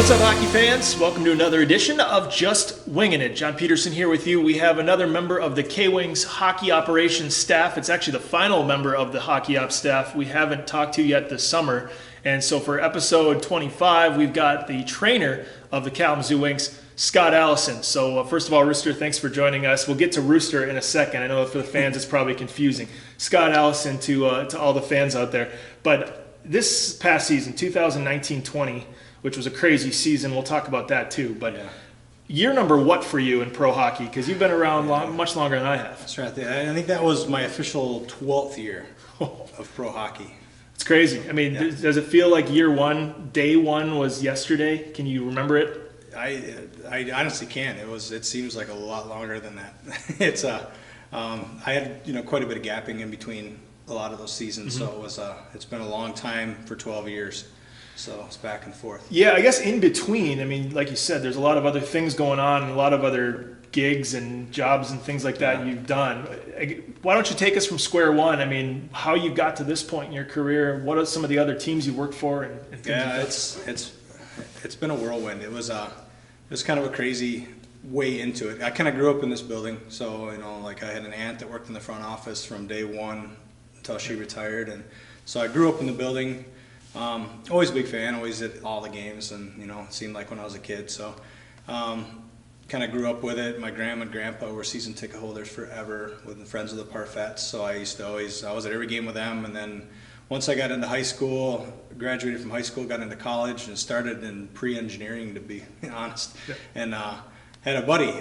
What's up, hockey fans? Welcome to another edition of Just Winging It. John Peterson here with you. We have another member of the K-Wings hockey operations staff. It's actually the final member of the hockey ops staff we haven't talked to yet this summer. And so for episode 25, we've got the trainer of the Kalamazoo Wings, Scott Allison. So first of all, Rooster, thanks for joining us. We'll get to Rooster in a second. I know for the fans it's probably confusing. Scott Allison to all the fans out there. But this past season, 2019-20, which was a crazy season. We'll talk about that too. But year number what for you in pro hockey? Because you've been around much longer than I have. That's right. I think that was my official 12th year of pro hockey. It's crazy. I mean, does it feel like year one, day one was yesterday? Can you remember it? I honestly can't. It seems like a lot longer than that. It's I had quite a bit of gapping in between a lot of those seasons, so it's been a long time for 12 years. So it's back and forth. Yeah, I guess in between, I mean, like you said, there's a lot of other things going on and a lot of other gigs and jobs and things like that you've done. Why don't you take us from square one? I mean, how you got to this point in your career? What are some of the other teams you worked for? And things it's been a whirlwind. It was kind of a crazy way into it. I kind of grew up in this building, so like I had an aunt that worked in the front office from day one until she retired, and so I grew up in the building. Always a big fan, always at all the games, and it seemed like when I was a kid. So kind of grew up with it. My grandma and grandpa were season ticket holders forever with the Friends of the Parfaits, so I was at every game with them. And then once I got into high school, graduated from high school, got into college, and started in pre-engineering, to be honest. And had a buddy,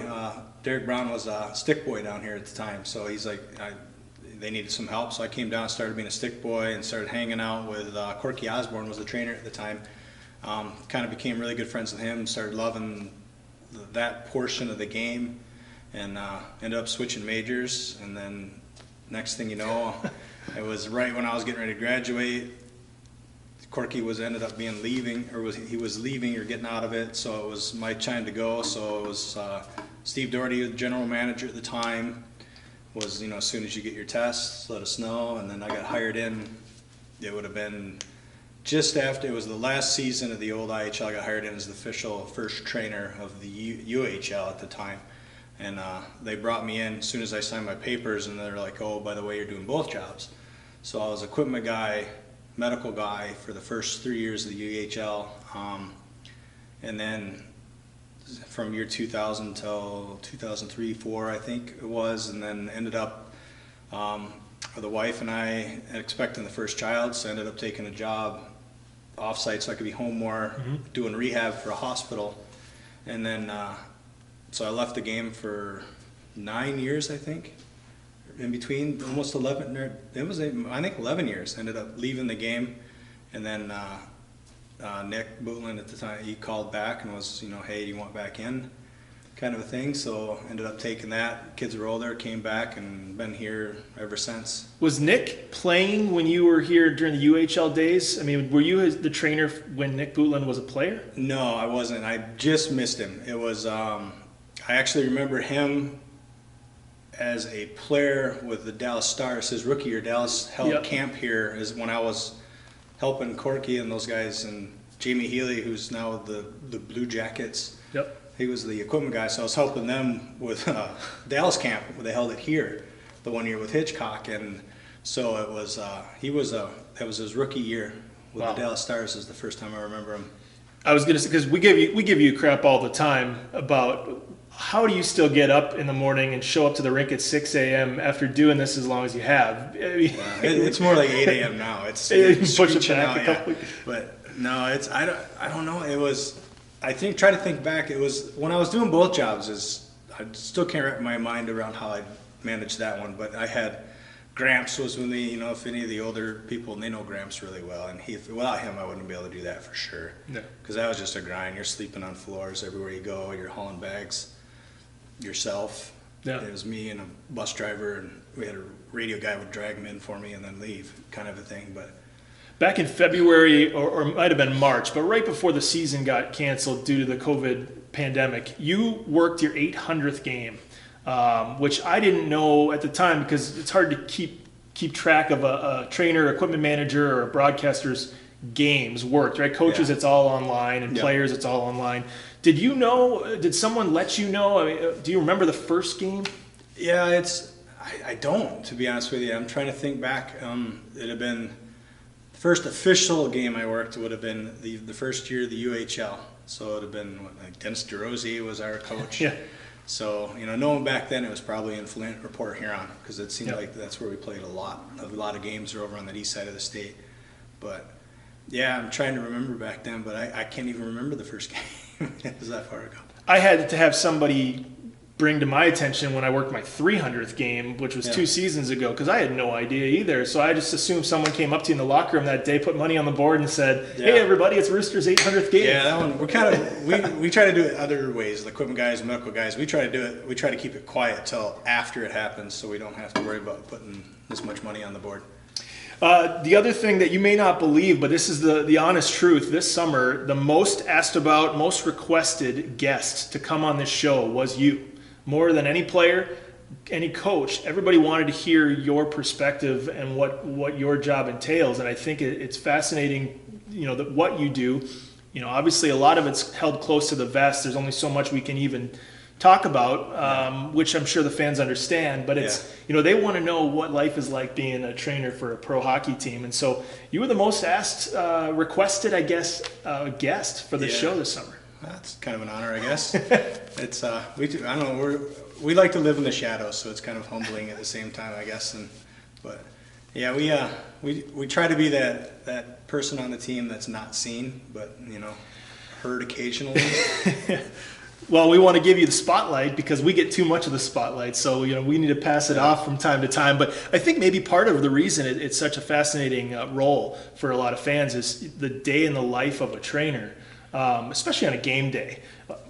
Derek Brown was a stick boy down here at the time, so he's like, they needed some help, so I came down and started being a stick boy and started hanging out with Corky Osborne was the trainer at the time. Kind of became really good friends with him, started loving that portion of the game, and ended up switching majors. And then next thing you know, it was right when I was getting ready to graduate. Corky ended up being leaving, or he was leaving or getting out of it, so it was my time to go. So it was Steve Doherty, the general manager at the time, was, as soon as you get your tests, let us know. And then I got hired in. It would have been just after, it was the last season of the old IHL. I got hired in as the official first trainer of the UHL at the time. And they brought me in as soon as I signed my papers, and they're like, oh, by the way, you're doing both jobs. So I was equipment guy, medical guy for the first 3 years of the UHL. And then from year 2000 till 2003-04, I think it was, and then ended up the wife and I expecting the first child, so I ended up taking a job off-site so I could be home more, doing rehab for a hospital. And then so I left the game for 9 years, I think, in between, almost 11. It was I think 11 years. Ended up leaving the game, and then Nick Bootland at the time, he called back and was, hey, do you want back in, kind of a thing. So ended up taking that. Kids were older, came back, and been here ever since. Was Nick playing when you were here during the UHL days? I mean, were you the trainer when Nick Bootland was a player? No, I wasn't. I just missed him. It was, I actually remember him as a player with the Dallas Stars. His rookie year, Dallas held camp here is when I was helping Corky and those guys, and Jamie Healy, who's now the Blue Jackets. He was the equipment guy, so I was helping them with Dallas camp. They held it here the one year with Hitchcock, and so it was that was his rookie year with the Dallas Stars. Is the first time I remember him. I was gonna say, because we give you crap all the time about how do you still get up in the morning and show up to the rink at 6 a.m. after doing this as long as you have? It's more like 8 a.m. now. It's push it back a couple. But no, I don't know. It was, I think, try to think back. It was when I was doing both jobs. I still can't wrap my mind around how I managed that one. But I had Gramps was with me. If any of the older people, and they know Gramps really well, and without him, I wouldn't be able to do that for sure. Because that was just a grind. You're sleeping on floors everywhere you go. You're hauling bags yourself. It was me and a bus driver, and we had a radio guy would drag them in for me and then leave, kind of a thing. But back in February, or it might have been March, but right before the season got canceled due to the COVID pandemic, you worked your 800th game, which I didn't know at the time, because it's hard to keep track of a trainer, equipment manager, or a broadcaster's games worked, right? Coaches, Yeah. it's all online, and Yeah. players, it's all online. Did someone let you know? I mean, do you remember the first game? Yeah, I don't, to be honest with you. I'm trying to think back. It'd have been the first official game I worked would have been the first year of the UHL. So it would have been like Dennis DeRosie was our coach. Yeah. So, knowing back then it was probably in Flint or Port Huron, because it seemed Yep. like that's where we played a lot. A lot of games are over on the east side of the state. But yeah, I'm trying to remember back then, but I can't even remember the first game. It was that far ago. I had to have somebody bring to my attention when I worked my 300th game, which was 2 seasons ago, because I had no idea either. So I just assumed someone came up to you in the locker room that day, put money on the board, and said, "Hey, everybody, it's Rooster's 800th game." Yeah, that one. We're kind of we try to do it other ways. The equipment guys, medical guys, we try to do it. We try to keep it quiet till after it happens, so we don't have to worry about putting this much money on the board. The other thing that you may not believe, but this is the honest truth, this summer, the most asked about, most requested guest to come on this show was you. More than any player, any coach, everybody wanted to hear your perspective and what your job entails. And I think it's fascinating, that what you do. Obviously a lot of it's held close to the vest. There's only so much we can even talk about, which I'm sure the fans understand, but it's, they want to know what life is like being a trainer for a pro hockey team. And so you were the most asked, requested, I guess, guest for the show this summer. That's kind of an honor, I guess. It's I don't know, we like to live in the shadows, so it's kind of humbling at the same time, I guess. But yeah, we try to be that person on the team that's not seen, but heard occasionally. Well, we want to give you the spotlight because we get too much of the spotlight, so we need to pass it off from time to time. But I think maybe part of the reason it's such a fascinating role for a lot of fans is the day in the life of a trainer, especially on a game day,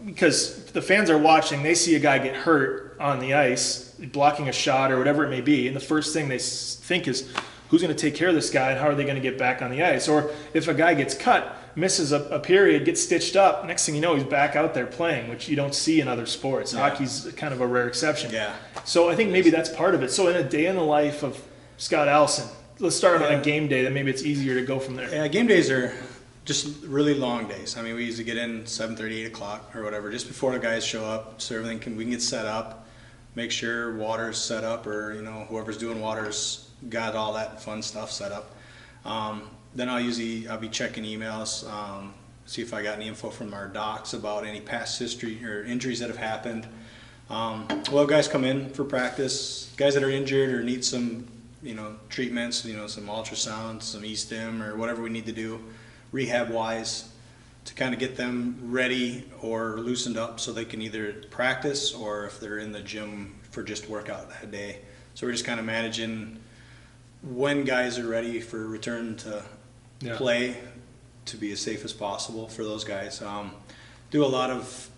because the fans are watching. They see a guy get hurt on the ice, blocking a shot or whatever it may be, and the first thing they think is, who's going to take care of this guy and how are they going to get back on the ice? Or if a guy gets cut, misses a period, gets stitched up, next thing you know, he's back out there playing, which you don't see in other sports. Hockey's kind of a rare exception. Yeah. So I think maybe that's part of it. So in a day in the life of Scott Allison, let's start on a game day, then maybe it's easier to go from there. Yeah, game days are just really long days. I mean, we usually get in 7:30, 8 o'clock or whatever, just before the guys show up, so we can get set up, make sure water's set up, or whoever's doing water's got all that fun stuff set up. Then I'll be checking emails, see if I got any info from our docs about any past history or injuries that have happened. We'll have guys come in for practice, guys that are injured or need some, treatments, some ultrasound, some e-stim or whatever we need to do rehab-wise to kind of get them ready or loosened up so they can either practice or if they're in the gym for just workout that day. So we're just kind of managing when guys are ready for return to play to be as safe as possible for those guys. Do a lot of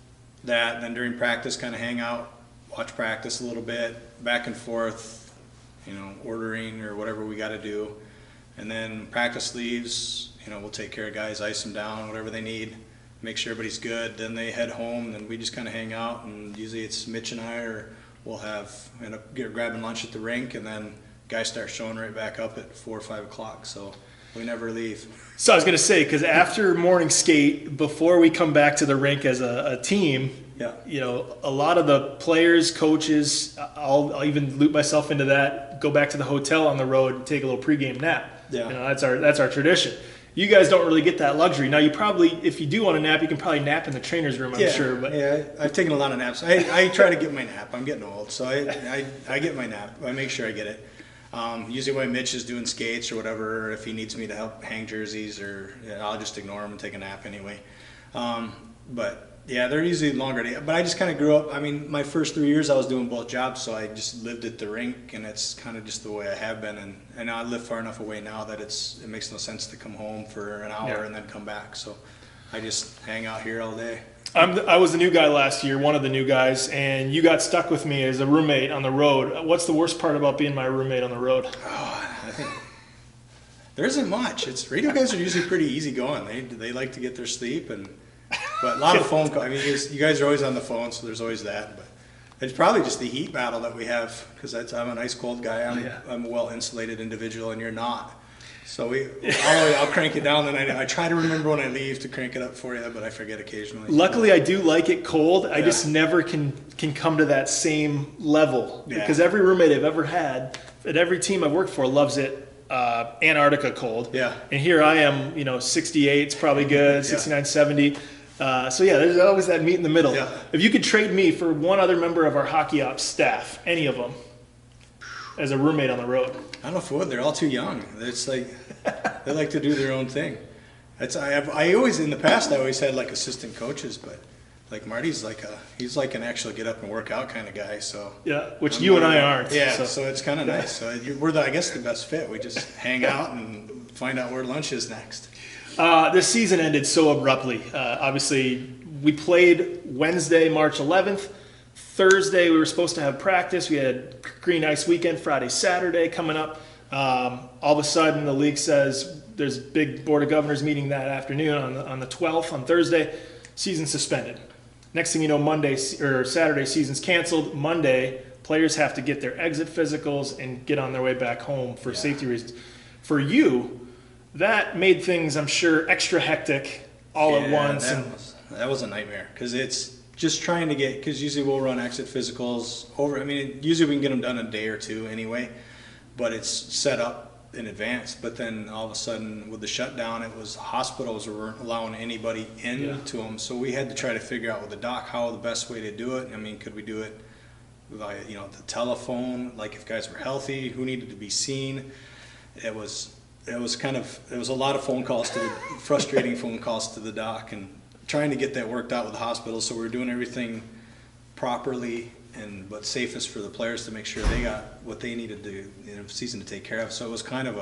that, and then during practice kind of hang out, watch practice a little bit, back and forth, ordering or whatever we got to do. And then practice leaves, we'll take care of guys, ice them down, whatever they need, make sure everybody's good. Then they head home, and then we just kind of hang out, and usually it's Mitch and I, or we'll end up grabbing lunch at the rink, and then guys start showing right back up at 4 or 5 o'clock, so we never leave. So I was going to say, because after morning skate, before we come back to the rink as a team, a lot of the players, coaches, I'll even loop myself into that, go back to the hotel on the road and take a little pregame nap. Yeah. That's our tradition. You guys don't really get that luxury. Now, you probably, if you do want to nap, you can probably nap in the trainer's room, I'm sure. But yeah, I've taken a lot of naps. I try to get my nap. I'm getting old, so I get my nap. I make sure I get it. Usually when Mitch is doing skates or whatever, if he needs me to help hang jerseys, I'll just ignore him and take a nap anyway. But yeah, they're usually longer days. But I just kind of grew up. I mean, my first 3 years I was doing both jobs, so I just lived at the rink, and it's kind of just the way I have been. And I live far enough away now that it makes no sense to come home for an hour and then come back. So I just hang out here all day. I was the new guy last year, one of the new guys, and you got stuck with me as a roommate on the road. What's the worst part about being my roommate on the road? Oh, I think there isn't much. Radio guys are usually pretty easygoing. They like to get their sleep, but a lot of phone calls. I mean, you guys are always on the phone, so there's always that. But it's probably just the heat battle that we have, because I'm an ice cold guy. I'm a well insulated individual, and you're not. So I'll crank it down, and I try to remember when I leave to crank it up for you, but I forget occasionally. Luckily, I do like it cold. I just never can come to that same level because every roommate I've ever had at every team I've worked for loves it Antarctica cold. Yeah. And here I am, 68 is probably good, 69, 70. So there's always that meet in the middle. Yeah. If you could trade me for one other member of our hockey ops staff, any of them, as a roommate on the road. I don't know if it would. They're all too young. It's like they like to do their own thing. I always in the past I always had like assistant coaches, but like Marty's he's like an actual get up and work out kind of guy. So which you and I aren't. Yeah, so it's kind of nice. So we're I guess the best fit. We just hang out and find out where lunch is next. This season ended so abruptly. Obviously, we played Wednesday, March 11th. Thursday, we were supposed to have practice. We had Green Ice Weekend, Friday, Saturday coming up. All of a sudden, the league says there's a big Board of Governors meeting that afternoon on the 12th, on Thursday. Season suspended. Next thing you know, Saturday, season's canceled. Monday, players have to get their exit physicals and get on their way back home for safety reasons. For you, that made things, I'm sure, extra hectic all at once. That was a nightmare because it's just trying to because usually we'll run exit physicals over. I mean, usually we can get them done in a day or two anyway, but it's set up in advance. But then all of a sudden with the shutdown, it was hospitals weren't allowing anybody into them. So we had to try to figure out with the doc how the best way to do it. I mean, could we do it via, the telephone? Like if guys were healthy, who needed to be seen? It was a lot of phone calls frustrating phone calls to the doc and trying to get that worked out with the hospital. So we were doing everything properly but safest for the players to make sure they got what they needed to season to take care of. So it was kind of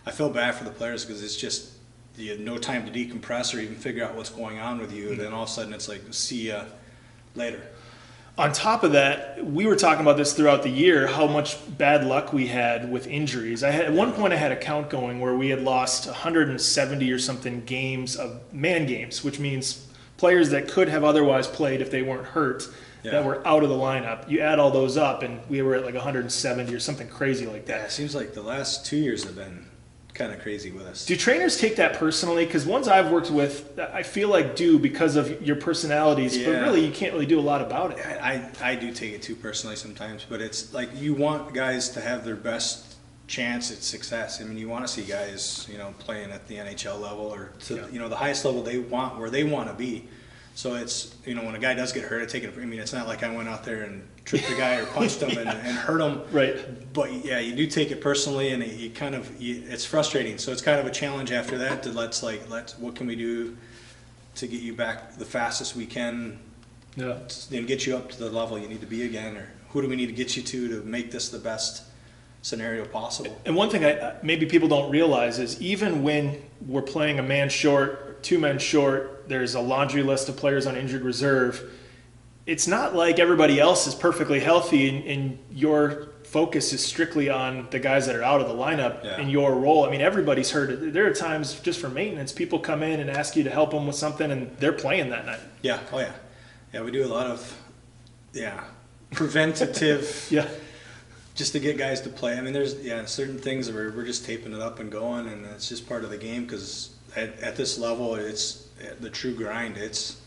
I feel bad for the players because it's just you had no time to decompress or even figure out what's going on with you. And then all of a sudden it's like, see ya later. On top of that, we were talking about this throughout the year, how much bad luck we had with injuries. At one point I had a count going where we had lost 170 or something games of man games, which means players that could have otherwise played if they weren't hurt that were out of the lineup. You add all those up and we were at like 170 or something crazy like that. Yeah, it seems like the last 2 years have been kind of crazy with us. Do trainers take that personally? Because ones I've worked with, I feel like do because of your personalities, but really you can't really do a lot do it. I do take it too personally sometimes, but it's like you want guys to have their best chance at success. I mean, you want to see guys, playing at the NHL level or to, the highest level they want, where they want to be. So it's, when a guy does get hurt, I take it. I mean, it's not like I went out there and tripped the guy or punched him and hurt him. Right. But yeah, you do take it personally, and it's frustrating. So it's kind of a challenge after that to what can we do to get you back the fastest we can, and get you up to the level you need to be again, or who do we need to get you to make this the best scenario possible. And one thing maybe people don't realize is even when we're playing a man short, 2 men short, there's a laundry list of players on injured reserve. It's not like everybody else is perfectly healthy and your focus is strictly on the guys that are out of the lineup in your role. I mean, everybody's hurt. There are times just for maintenance, people come in and ask you to help them with something and they're playing that night. Yeah. Oh yeah. Yeah. We do a lot of, preventative, just to get guys to play. I mean, there's certain things where we're just taping it up and going, and it's just part of the game because at this level, it's the true grind. It's,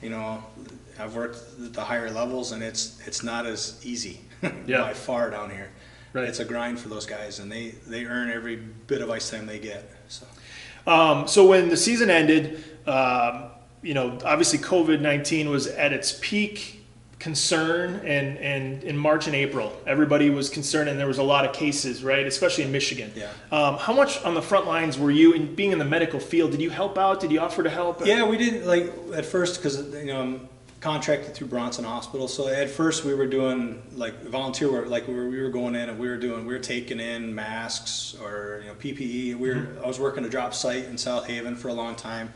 I've worked at the higher levels, and it's not as easy by far down here. Right. It's a grind for those guys, and they earn every bit of ice time they get. So when the season ended, obviously COVID-19 was at its peak concern, and in March and April everybody was concerned, and there was a lot of cases, right, especially in Michigan. How much on the front lines were you, in being in the medical field, did you help out? Did you offer to help? Yeah, we did, at first, because I'm contracted through Bronson Hospital, so at first we were doing volunteer work, we were going in and we were taking in masks or PPE. I was working a drop site in South Haven for a long time.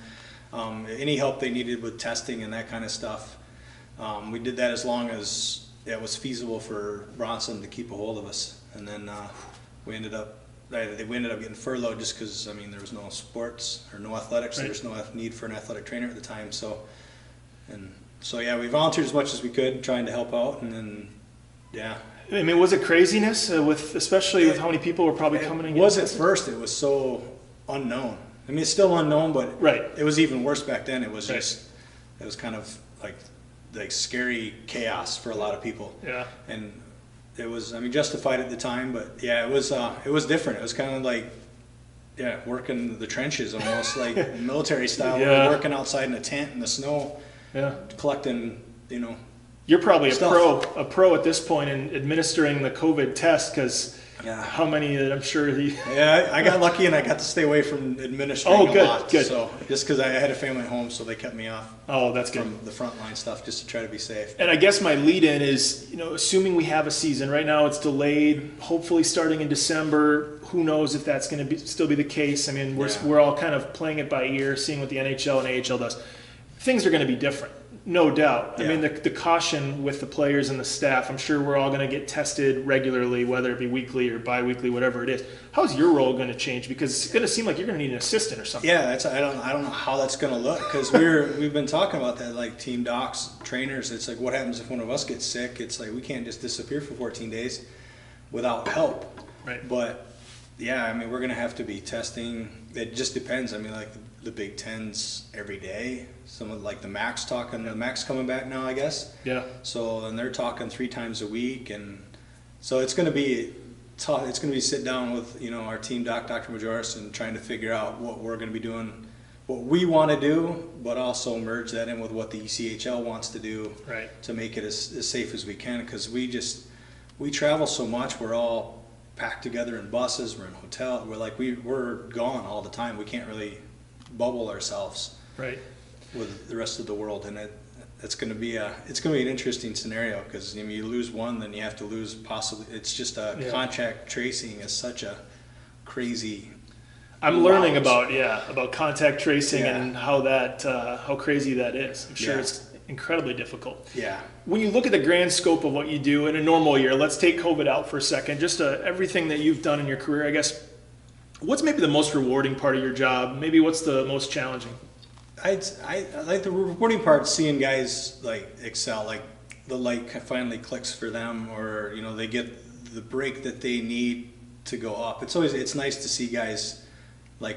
Any help they needed with testing and that kind of stuff. We did that as long as it was feasible for Bronson to keep a hold of us, and then we ended up getting furloughed just because there was no sports or no athletics. Right. There was no need for an athletic trainer at the time. So we volunteered as much as we could, trying to help out, and then I mean, was it craziness especially with how many people were probably coming in? It was at first. It was so unknown. I mean, it's still unknown, but right. It was even worse back then. It was right. just, it was kind of like scary chaos for a lot of people. Yeah. And it was, I mean, justified at the time, but yeah, it was different. It was kind of like, yeah, working the trenches almost like military style. Yeah. We were working outside in a tent in the snow, yeah, collecting, You're probably stuff. a pro at this point in administering the COVID test, because yeah. how many that I'm sure Yeah, I got lucky and I got to stay away from administering a lot. Good. So just because I had a family at home, so they kept me off. Oh, that's good. From the frontline stuff, just to try to be safe. And I guess my lead-in is, assuming we have a season right now, it's delayed. Hopefully, starting in December. Who knows if that's going to still be the case? I mean, we're all kind of playing it by ear, seeing what the NHL and AHL does. Things are going to be different. No doubt. Yeah. I mean, the caution with the players and the staff, I'm sure we're all going to get tested regularly, whether it be weekly or bi-weekly, whatever it is. How's your role going to change? Because it's going to seem like you're going to need an assistant or something. Yeah, I don't know how that's going to look, because we've been talking about that, like team docs, trainers. It's like, what happens if one of us gets sick? It's like we can't just disappear for 14 days without help. Right. But yeah, I mean, we're going to have to be testing. It just depends. I mean, like the Big Ten's every day. Some of the Mac's the Mac's coming back now, I guess. Yeah. So, and they're talking 3 times a week, and so it's going to be tough. It's going to be sit down with our team doc, Dr. Majoris, and trying to figure out what we're going to be doing, what we want to do, but also merge that in with what the ECHL wants to do, right, to make it as safe as we can. Because we travel so much. We're all packed together in buses. We're in hotels. We're gone all the time. We can't really bubble ourselves. Right. With the rest of the world, and it's going to be an interesting scenario, because you lose one, then you have to lose possibly. It's just contact tracing is such a crazy. I'm learning about contact tracing and how crazy that is. I'm sure it's incredibly difficult. Yeah. When you look at the grand scope of what you do in a normal year, let's take COVID out for a second. Just everything that you've done in your career, I guess. What's maybe the most rewarding part of your job? Maybe what's the most challenging? I like the reporting part, seeing guys excel, the light finally clicks for them, or they get the break that they need to go up. It's nice to see guys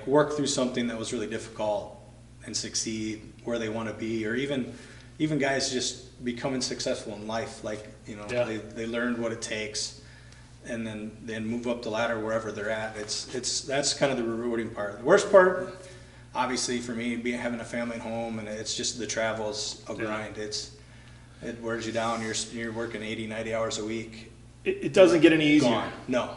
work through something that was really difficult and succeed where they want to be, or even guys just becoming successful in life. They learned what it takes, and then move up the ladder wherever they're at. That's kind of the rewarding part. The worst part, obviously, for me, having a family at home, and it's just the travel's a grind. It wears you down. You're working 80, 90 hours a week. It doesn't get any easier. Gone. No.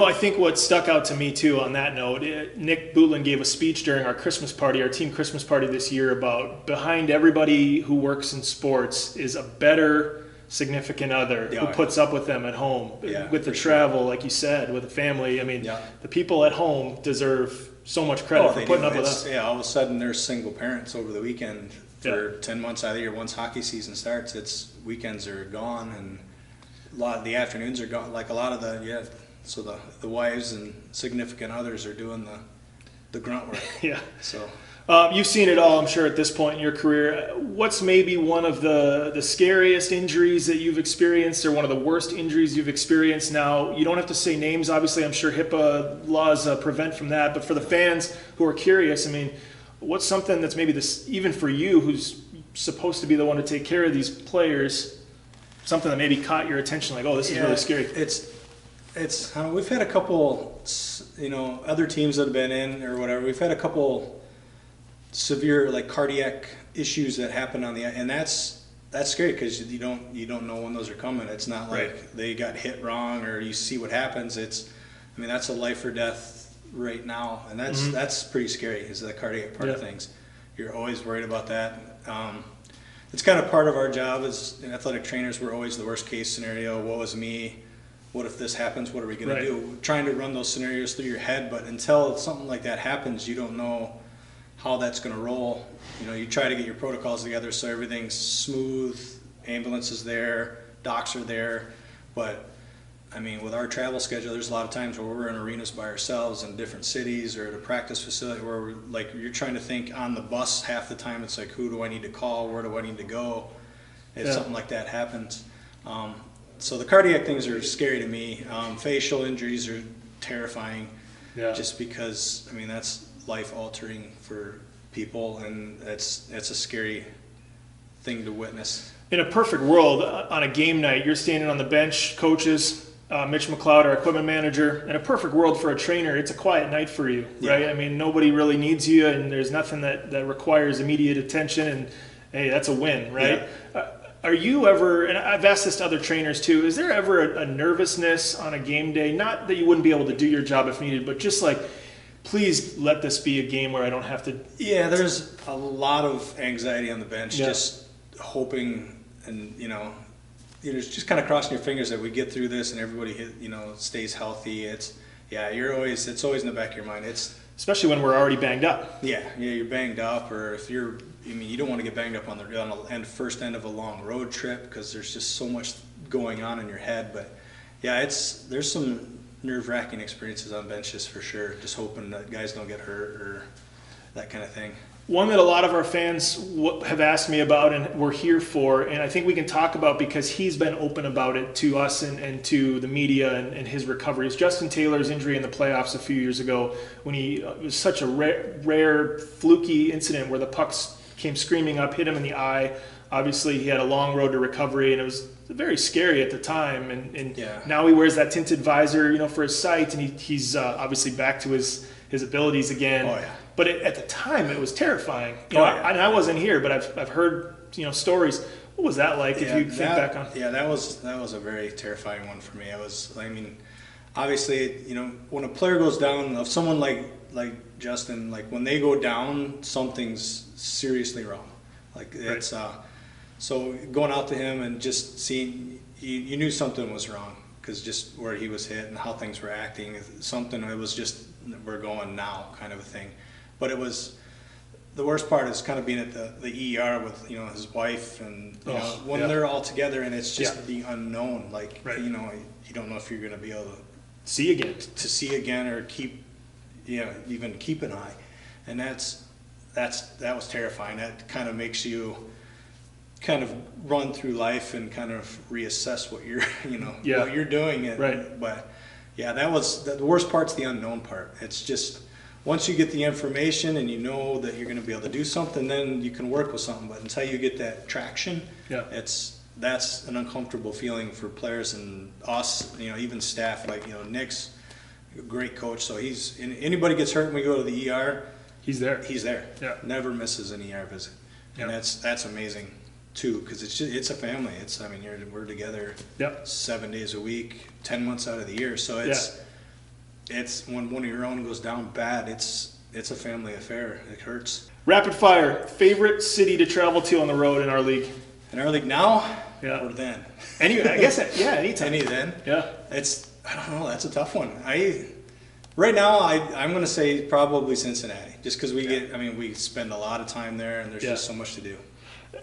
I think what stuck out to me too on that note, Nick Bootland gave a speech during our Christmas party, our team Christmas party this year, about behind everybody who works in sports is a better significant other who puts up with them at home, with the travel, like you said, with the family. I mean, the people at home deserve so much credit for putting up with us. Yeah, all of a sudden they're single parents over the weekend for 10 months out of the year. Once hockey season starts, weekends are gone, and a lot of the afternoons are gone. So the wives and significant others are doing the grunt work. Yeah. So you've seen it all, I'm sure, at this point in your career. What's maybe one of the scariest injuries that you've experienced, or one of the worst injuries you've experienced? Now, you don't have to say names. Obviously, I'm sure HIPAA laws prevent from that. But for the fans who are curious, I mean, what's something that's maybe even for you, who's supposed to be the one to take care of these players, something that maybe caught your attention, like, oh, this is really scary? We've had a couple, other teams that have been in or whatever. We've had a couple severe cardiac issues that happen and that's scary, because you don't know when those are coming. It's not like they got hit wrong or you see what happens. That's a life or death right now, and that's pretty scary, is the cardiac part of things. You're always worried about that. It's kind of part of our job as athletic trainers. We're always the worst case scenario. What was me? What if this happens? What are we going to do? Trying to run those scenarios through your head, but until something like that happens, you don't know how that's going to roll. You try to get your protocols together so everything's smooth, ambulance is there, docs are there, but with our travel schedule, there's a lot of times where we're in arenas by ourselves in different cities or at a practice facility where you're trying to think on the bus half the time. It's who do I need to call? Where do I need to go if something like that happens? so the cardiac things are scary to me. Facial injuries are terrifying. Yeah. Just because, I mean, that's life altering for people, and it's a scary thing to witness. In a perfect world, on a game night, you're standing on the bench, coaches, Mitch McLeod, our equipment manager. In a perfect world for a trainer, it's a quiet night for you, right? Yeah. I mean, nobody really needs you, and there's nothing that requires immediate attention, and hey, that's a win, right? Yeah. Are you ever, and I've asked this to other trainers too, is there ever a nervousness on a game day? Not that you wouldn't be able to do your job if needed, but just like, please let this be a game where I don't have to. Yeah, there's a lot of anxiety on the bench, Yeah. just hoping, and you're just kind of crossing your fingers that we get through this and everybody stays healthy. It's always in the back of your mind. It's Especially when we're already banged up. yeah, you're banged up, or if you don't want to get banged up on the first end of a long road trip, because there's just so much going on in your head. But yeah, there's some nerve-wracking experiences on benches for sure. Just hoping that guys don't get hurt or that kind of thing. One that a lot of our fans have asked me about and we're here for, and I think we can talk about because he's been open about it to us and to the media and his recovery, is Justin Taylor's injury in the playoffs a few years ago when it was such a rare fluky incident where the pucks came screaming up, hit him in the eye. Obviously, he had a long road to recovery, and it was very scary at the time. And Yeah. now he wears that tinted visor, for his sight, and he's obviously back to his abilities again. Oh, yeah. But at the time, it was terrifying. Yeah. I wasn't here, but I've heard stories. What was that like? If you think back on? Yeah, that was a very terrifying one for me. Obviously, when a player goes down, of someone like Justin, like when they go down, something's seriously wrong. Like it's so going out to him and just seeing, you knew something was wrong, because just where he was hit and how things were acting, it was just, we're going now kind of a thing. But it was, the worst part is kind of being at the ER with his wife, and when they're all together, and it's just the unknown. Like you don't know if you're going to be able to See again, or even keep an eye, and that was terrifying. That kind of makes you kind of run through life and kind of reassess what you're what you're doing. Right. But yeah, that was the worst part's the unknown part. It's just, once you get the information and you know that you're going to be able to do something, then you can work with something. But until you get that traction, that's an uncomfortable feeling for players and us, even staff. Like, Nick's a great coach, so anybody gets hurt when we go to the ER, he's there. He's there. Yeah. Never misses an ER visit. And that's amazing too, because it's a family. We're together 7 days a week, 10 months out of the year. So it's when one of your own goes down bad, it's a family affair. It hurts. Rapid fire. Favorite city to travel to on the road in our league? In our league now, Yeah. or then? Anyway, I guess anytime. Any then? Yeah. I don't know. That's a tough one. Right now, I'm going to say probably Cincinnati, just because we spend a lot of time there, and there's just so much to do.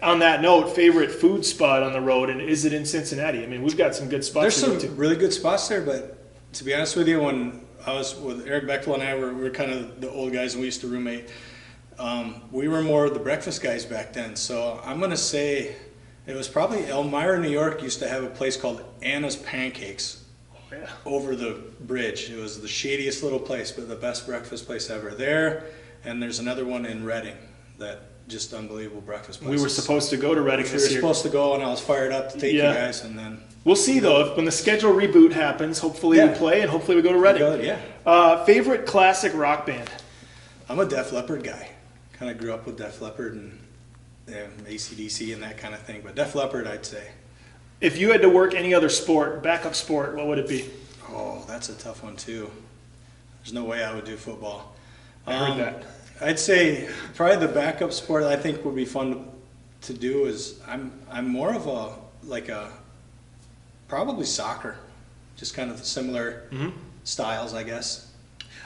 On that note, favorite food spot on the road, and is it in Cincinnati? We've got some good spots. There's to go some to. really good spots there, but to be honest with you, when I was with Eric Bechtel and I, we were kind of the old guys, and we used to roommate. We were more the breakfast guys back then, so I'm going to say it was probably Elmira, New York. Used to have a place called Anna's Pancakes over the bridge. It was the shadiest little place, but the best breakfast place ever there. And there's another one in Reading that just unbelievable breakfast places. We were supposed to go to Reading this year. We were supposed to go, and I was fired up to take you guys, and then we'll see though. When the schedule reboot happens, hopefully we play, and hopefully we go to Reading. Favorite classic rock band? I'm a Def Leppard guy. Kind of grew up with Def Leppard and AC/DC and that kind of thing, but Def Leppard, I'd say. If you had to work any other sport, backup sport, what would it be? Oh, that's a tough one too. There's no way I would do football. I heard that. I'd say probably the backup sport I think would be fun to do is I'm more of a probably soccer, just kind of similar styles, I guess.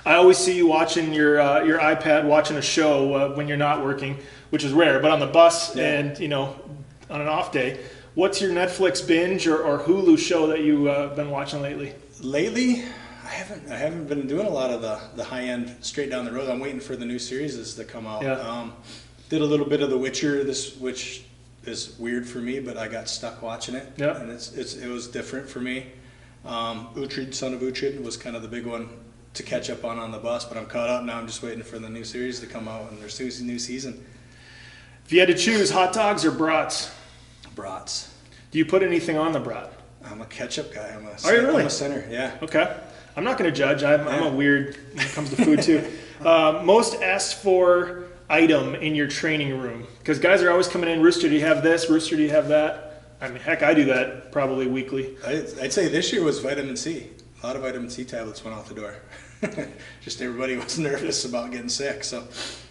I always see you watching your iPad, watching a show when you're not working, which is rare, but on the bus and on an off day. What's your Netflix binge or Hulu show that you've been watching lately? Lately, I haven't been doing a lot of the high end straight down the road. I'm waiting for the new series to come out. Yeah. Did a little bit of The Witcher, which is weird for me, but I got stuck watching it. Yeah. And it was different for me. Uhtred, Son of Uhtred, was kind of the big one to catch up on the bus, but I'm caught up now. I'm just waiting for the new series to come out, and there's a new season. If you had to choose hot dogs or brats, Brats. do you put anything on the brat? I'm a ketchup guy. Are you really? I'm a sinner, yeah. Okay. I'm not going to judge. I'm a weird when it comes to food too. Most asked for item in your training room, because guys are always coming in. Rooster, do you have this? Rooster, do you have that? I mean, heck, I do that probably weekly. I'd say this year was vitamin C. A lot of vitamin C tablets went out the door. Just everybody was nervous about getting sick. So,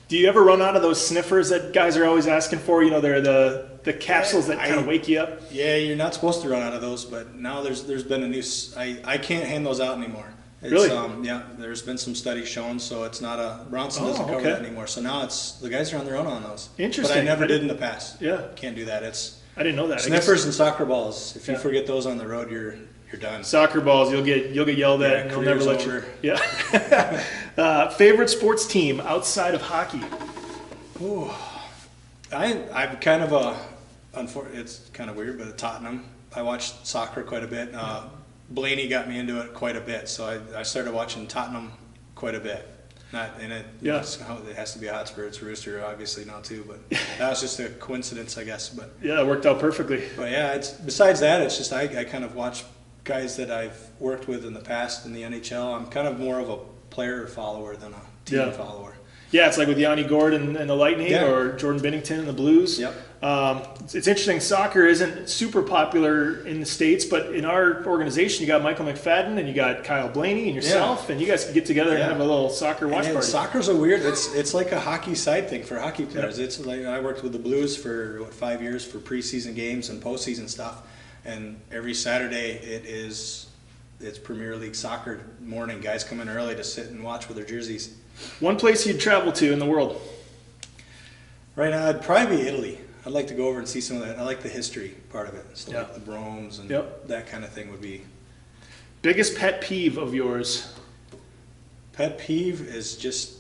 do you ever run out of those sniffers that guys are always asking for? You know, they're the capsules that kind of wake you up. Yeah, you're not supposed to run out of those, but now there's been a new. I can't hand those out anymore. It's, really? Yeah, there's been some studies shown, so it's not a Bronson doesn't cover that anymore. So now it's the guys are on their own on those. Interesting. But I never did in the past. Yeah, can't do that. It's I didn't know that. Sniffers and soccer balls. If you forget those on the road, you're done. Soccer balls, you'll get yelled at, and they'll never let you. Yeah. Favorite sports team outside of hockey? Ooh, I'm kind of a. It's kind of weird, but Tottenham. I watched soccer quite a bit. Blaney got me into it quite a bit, so I started watching Tottenham quite a bit. Not in it. Yeah. It has to be a Hotspur. It's Rooster, obviously now too, but that was just a coincidence, I guess. But yeah, it worked out perfectly. But yeah, besides that, it's just I kind of watch guys that I've worked with in the past in the NHL. I'm kind of more of a player follower than a team follower. Yeah, it's like with Yanni Gordon and the Lightning, or Jordan Binnington and the Blues. Yep. It's interesting. Soccer isn't super popular in the States, but in our organization, you got Michael McFadden and you got Kyle Blaney and yourself, and you guys can get together and have a little soccer watch party. Soccer's a weird. It's like a hockey side thing for hockey players. Yep. It's like I worked with the Blues for 5 years for preseason games and postseason stuff, and every Saturday it's Premier League soccer morning. Guys come in early to sit and watch with their jerseys. One place you'd travel to in the world? Right now, it'd probably be Italy. I'd like to go over and see some of that. I like the history part of it. So like the Bromes and that kind of thing would be. Biggest pet peeve of yours? Pet peeve is just,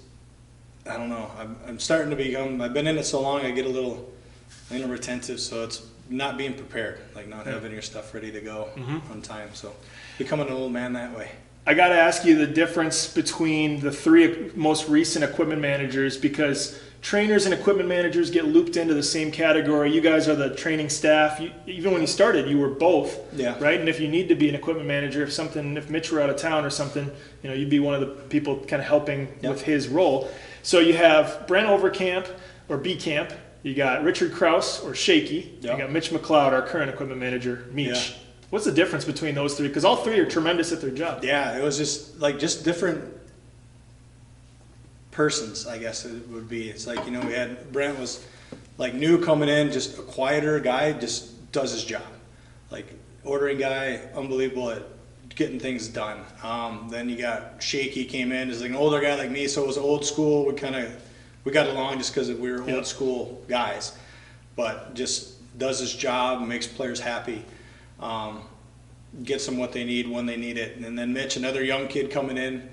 I don't know. I'm starting to become, I've been in it so long, I get a little retentive, so it's not being prepared, like not having your stuff ready to go on time. So becoming an old man that way. I got to ask you the difference between the three most recent equipment managers, because trainers and equipment managers get looped into the same category. You guys are the training staff. Even when you started, you were both, right? And if you need to be an equipment manager, if Mitch were out of town or something, you'd be one of the people kind of helping with his role. So you have Brent Overcamp or B-Camp. You got Richard Krause or Shaky. You got Mitch McLeod, our current equipment manager, Meech. What's the difference between those three? Because all three are tremendous at their job. Yeah, it was just different persons, I guess it would be. It's like, we had Brent was like new coming in, just a quieter guy, just does his job. Like ordering guy, unbelievable at getting things done. Then you got Shaky came in, is like an older guy like me, so it was old school. We got along just because we were old school guys, but just does his job, makes players happy. Gets them what they need when they need it. And then Mitch, another young kid coming in,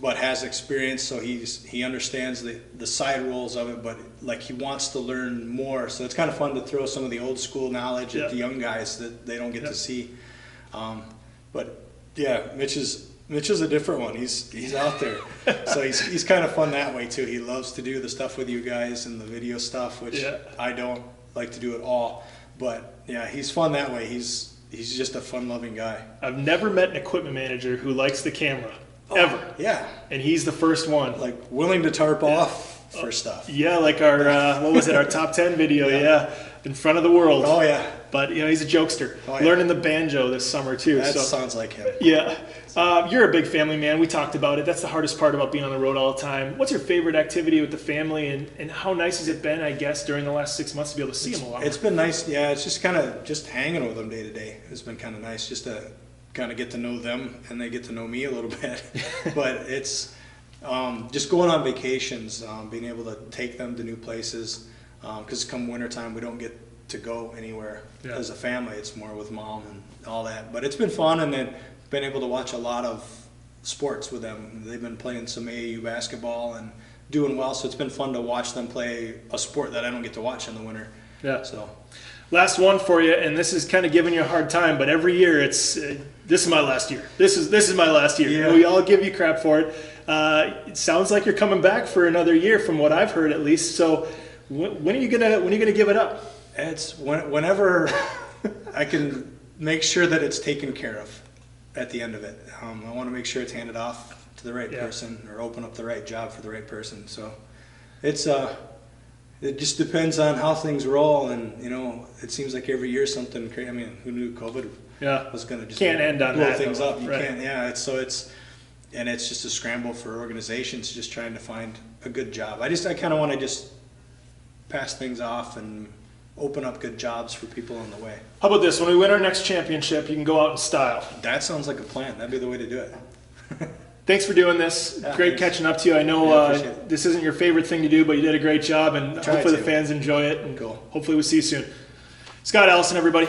but has experience, so he understands the side roles of it, but like he wants to learn more. So it's kind of fun to throw some of the old school knowledge at the young guys that they don't get to see. But yeah, Mitch is a different one. He's out there, so he's kind of fun that way too. He loves to do the stuff with you guys and the video stuff, which I don't like to do at all. But yeah, he's fun that way. He's just a fun-loving guy. I've never met an equipment manager who likes the camera, ever. Yeah. And he's the first one. Like, willing to tarp off for stuff. Yeah, like our, what was it, our top 10 video, in front of the world. Oh, yeah. But, he's a jokester. Oh, yeah. Learning the banjo this summer, too. That sounds like him. Yeah. You're a big family man. We talked about it. That's the hardest part about being on the road all the time. What's your favorite activity with the family, and how nice has it been, I guess, during the last 6 months to be able to see them a lot? It's been nice. Yeah, it's just kind of just hanging with them day to day. It's been kind of nice just to kind of get to know them, and they get to know me a little bit. But it's just going on vacations, being able to take them to new places, because come wintertime we don't get to go anywhere as a family. It's more with mom and all that. But it's been fun, and then been able to watch a lot of sports with them. They've been playing some AAU basketball and doing well, so it's been fun to watch them play a sport that I don't get to watch in the winter. Yeah. So Last one for you, and this is kind of giving you a hard time, but every year it's this is my last year. This is my last year. Yeah. And we all give you crap for it. It sounds like you're coming back for another year, from what I've heard at least. So when are you gonna give it up? it's whenever I can make sure that it's taken care of at the end of it. I want to make sure it's handed off to the right person, or open up the right job for the right person. So it's it just depends on how things roll, and it seems like every year something crazy. I mean, who knew COVID was going to just Can't end on blow that, things though. up? You Right. can't. Yeah, it's just a scramble for organizations just trying to find a good job. I kind of want to just pass things off and open up good jobs for people on the way. How about this? When we win our next championship, you can go out in style. That sounds like a plan. That'd be the way to do it. Thanks for doing this. Yeah, Great thanks. catching up to you. I know Yeah, appreciate it. this isn't your favorite thing to do, but you did a great job, and Try hopefully to. the fans enjoy it. And Cool. hopefully we'll see you soon. Scott, Allison, everybody.